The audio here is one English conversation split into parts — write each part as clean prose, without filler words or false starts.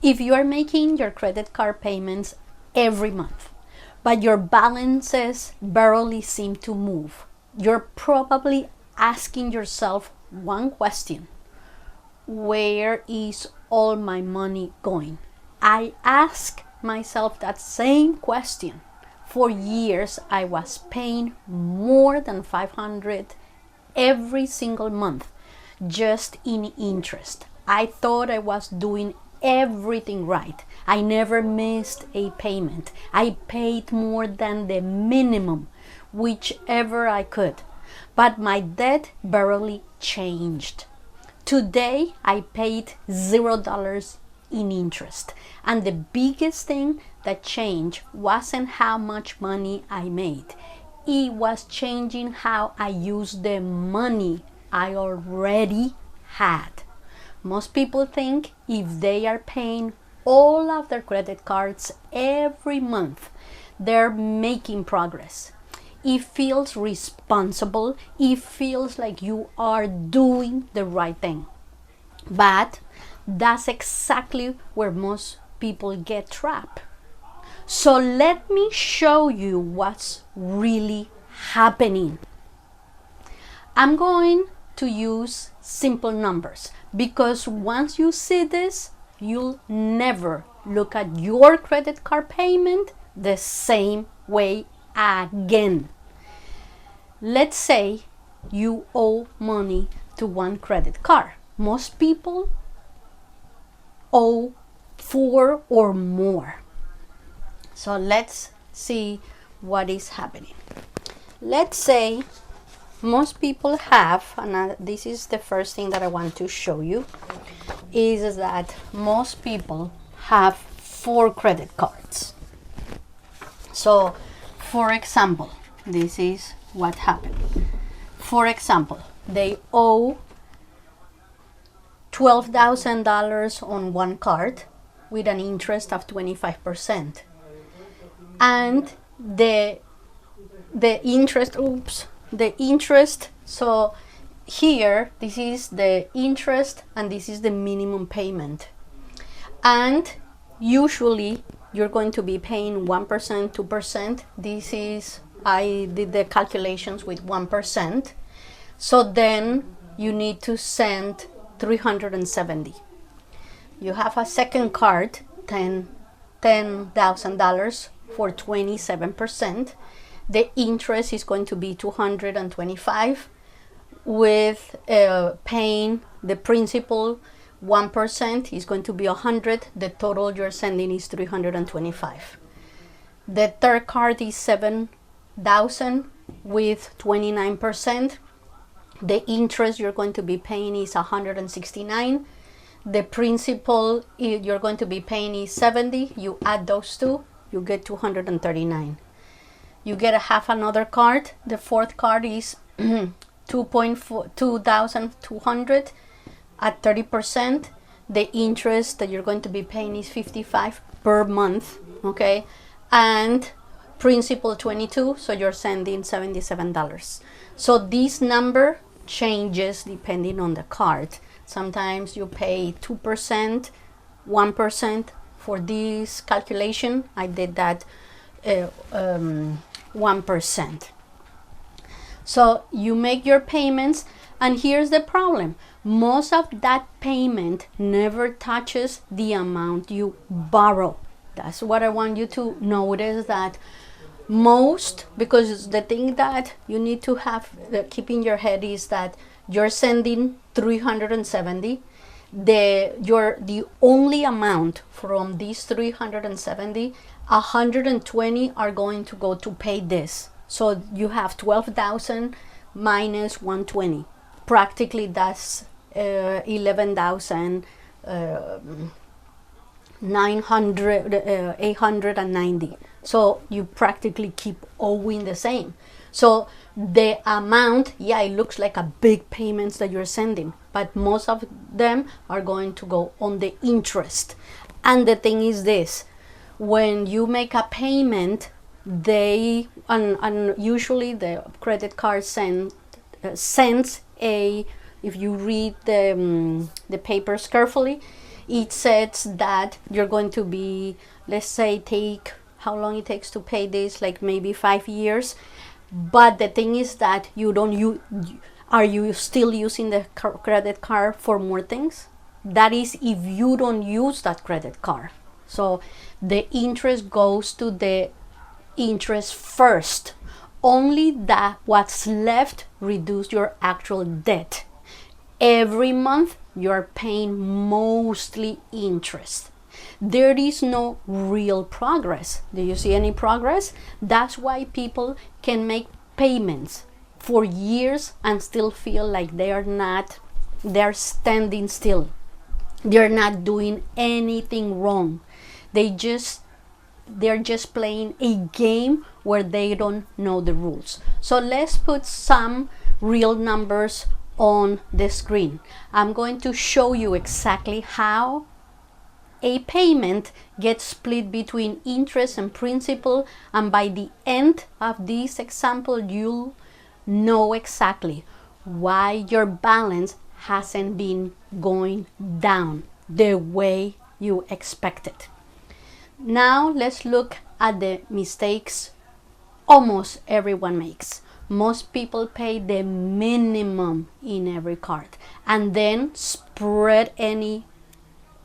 If you are making your credit card payments every month, but your balances barely seem to move, you're probably asking yourself one question: where is all my money going? I ask myself that same question. For years, I was paying more than $500 every single month just in interest. I thought I was doing everything right. I never missed a payment. I paid more than the minimum, whichever I could. But my debt barely changed. Today, I paid $0 in interest. And the biggest thing that changed wasn't how much money I made. It was changing how I used the money I already had. Most people think if they are paying all of their credit cards every month, they're making progress. It feels responsible. It feels like you are doing the right thing. But that's exactly where most people get trapped. So let me show you what's really happening. I'm going to use simple numbers because once you see this, you'll never look at your credit card payment the same way again. Let's say you owe money to one credit card. Most people owe 4 or more. So let's see what is happening. Let's say most people have, and this is the first thing that I want to show you, is that most people have 4 credit cards. So, for example, this is what happened. For example, they owe $12,000 on one card with an interest of 25%. And the interest, so here, this is the interest and this is the minimum payment. And usually you're going to be paying 1%, 2%. This is, I did the calculations with 1%. So then you need to send $370. You have a second card, $10,000 for 27%. The interest is going to be $225 with paying the principal 1% is going to be $100. The total you're sending is $325. The third card is $7,000 with 29%. The interest you're going to be paying is $169. The principal you're going to be paying is $70. You add those two, you get $239. You get half another card. The fourth card is $2,200 at 30%. The interest that you're going to be paying is $55 per month, okay? And principal $22, so you're sending $77. So this number changes depending on the card. Sometimes you pay 2%, 1% for this calculation. I did that 1%. So you make your payments, and here's the problem. Most of that payment never touches the amount you borrow. That's what I want you to notice, that most, because the thing that you need to have keep in your head is that you're sending $370. The only amount from these $370, $120 are going to go to pay this. So you have $12,000 minus $120. Practically that's $890. So you practically keep owing the same. So the amount, yeah, it looks like a big payments that you're sending, but most of them are going to go on the interest. And the thing is this: when you make a payment, they and usually the credit card sends a, if you read the papers carefully, it says that you're going to be, let's say, take how long it takes to pay this, like maybe 5 years. But the thing is that are you still using the credit card for more things? That is if you don't use that credit card. So the interest goes to the interest first. Only that what's left reduce your actual debt. Every month you're paying mostly interest. There is no real progress. Do you see any progress? That's why people can make payments for years and still feel like they're standing still. They're not doing anything wrong. They're just playing a game where they don't know the rules. So let's put some real numbers on the screen. I'm going to show you exactly how a payment gets split between interest and principal, and by the end of this example you'll know exactly why your balance hasn't been going down the way you expected. Now let's look at the mistakes almost everyone makes. Most people pay the minimum in every card and then spread any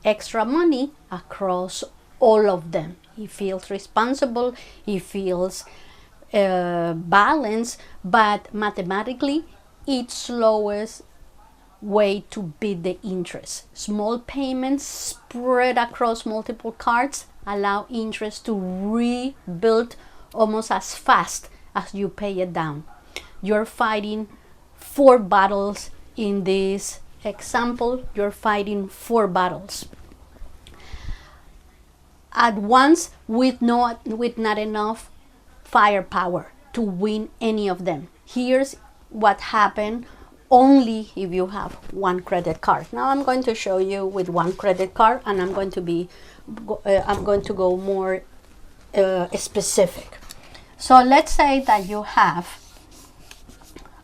extra money across all of them. He feels responsible, he feels balanced, but mathematically it's slowest way to beat the interest. Small payments spread across multiple cards allow interest to rebuild almost as fast as you pay it down. You're fighting 4 battles in this example. You're fighting 4 battles at once with not enough firepower to win any of them. Here's what happened only if you have one credit card. Now I'm going to show you with one credit card, and I'm going to go more specific. So let's say that you have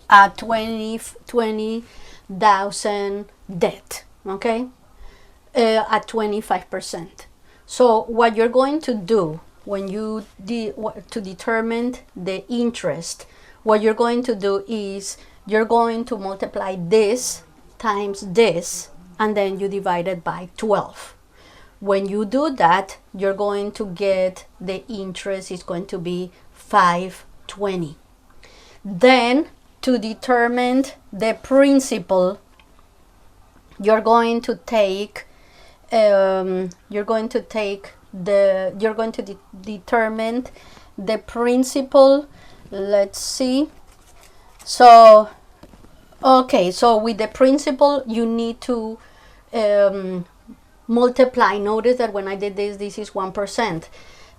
a 20,000 debt, okay, at 25%. So what you're going to do when you to determine the interest, what you're going to do is you're going to multiply this times this, and then you divide it by 12. When you do that, you're going to get the interest is going to be 520. Then to determine the principal, you're going to determine the principal. Let's see. So okay, so with the principal you need to multiply. Notice that when I did this is 1%.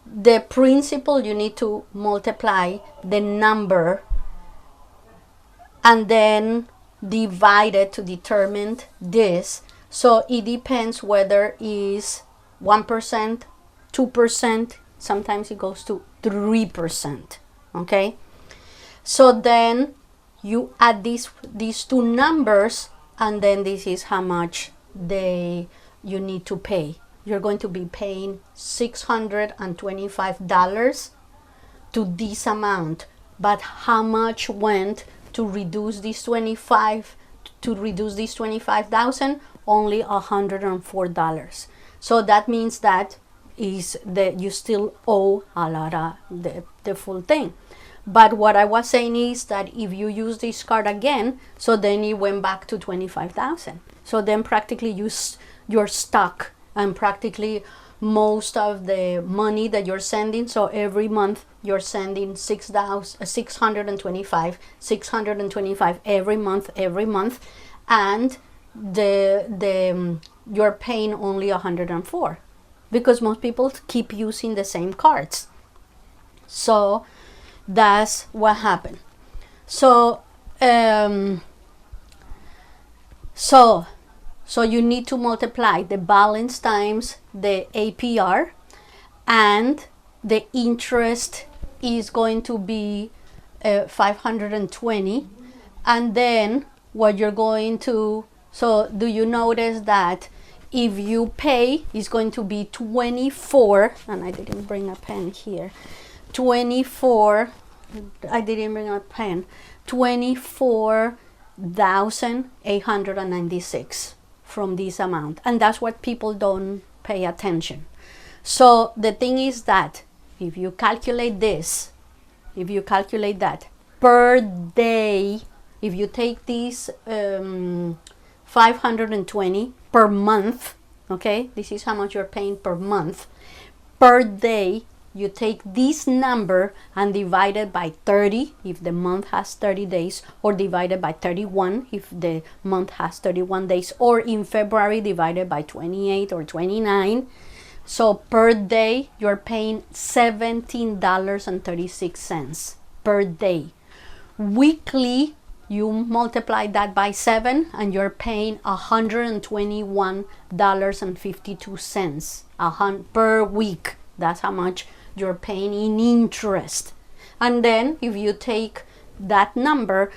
The principal, you need to multiply the number and then divide it to determine this. So it depends whether it's 1%, 2%, sometimes it goes to 3%. Okay, so then you add these 2 numbers, and then this is how much you need to pay. You're going to be paying $625 to this amount, but how much went to reduce this 25,000? Only $104. So that means that you still owe a lot of the full thing. But what I was saying is that if you use this card again, so then it went back to 25,000. So then practically you're stuck, and practically most of the money that you're sending, so every month you're sending 625 every month, and you're paying only 104 because most people keep using the same cards. So that's what happened. So so you need to multiply the balance times the APR, and the interest is going to be 520. And then what you're going to, so do you notice that if you pay, it's going to be 24, and I didn't bring a pen here, 24, I didn't bring a pen, 24,896 from this amount. And that's what people don't pay attention. So the thing is that if you calculate this, if you calculate that per day, if you take these 520 per month, okay, this is how much you're paying per month. Per day, you take this number and divide it by 30 if the month has 30 days, or divided by 31 if the month has 31 days, or in February divided by 28 or 29. So per day, you're paying $17.36 per day. Weekly, you multiply that by 7 and you're paying $121.52 per week. That's how much you're paying in interest. And then if you take that number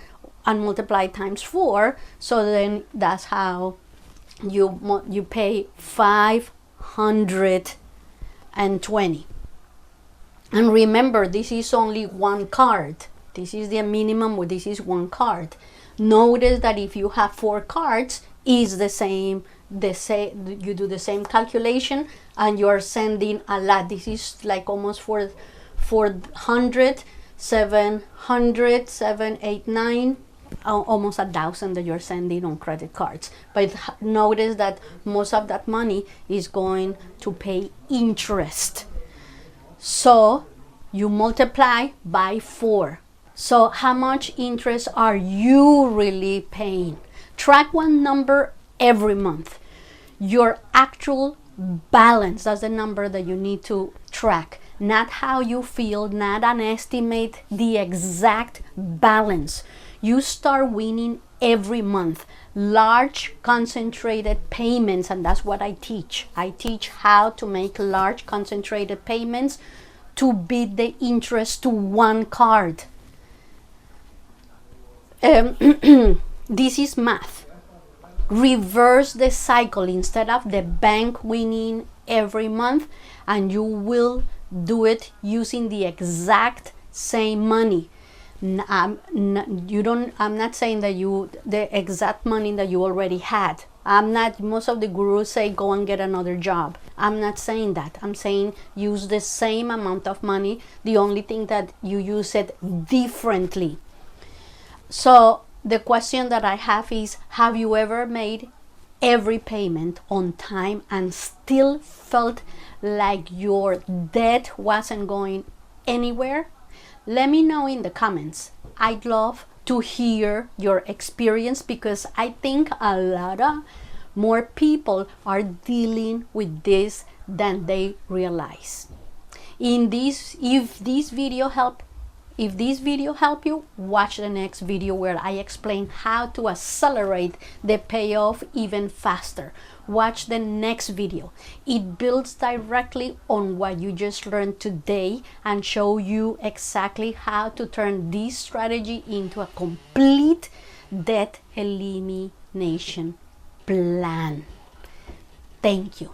and multiply times 4, so then that's how you pay 520. And remember, this is only one card. This is the minimum, this is one card. Notice that if you have 4 cards, is the same, you do the same calculation and you are sending a lot. This is like almost 400, 700, 789, almost 1,000 that you're sending on credit cards. But notice that most of that money is going to pay interest. So you multiply by 4. So how much interest are you really paying? Track one number every month. Your actual balance, that's the number that you need to track. Not how you feel, not an estimate, the exact balance. You start winning every month. Large concentrated payments, and that's what I teach. I teach how to make large concentrated payments to beat the interest to one card. This is math. Reverse the cycle. Instead of the bank winning every month, and you will do it using the exact same money. I'm not saying that the exact money that you already had. Most of the gurus say go and get another job. I'm not saying that. I'm saying use the same amount of money. The only thing that you use it differently. So the question that I have is, have you ever made every payment on time and still felt like your debt wasn't going anywhere? Let me know in the comments. I'd love to hear your experience, because I think a lot of more people are dealing with this than they realize. If this video helped you, watch the next video where I explain how to accelerate the payoff even faster. Watch the next video. It builds directly on what you just learned today and show you exactly how to turn this strategy into a complete debt elimination plan. Thank you.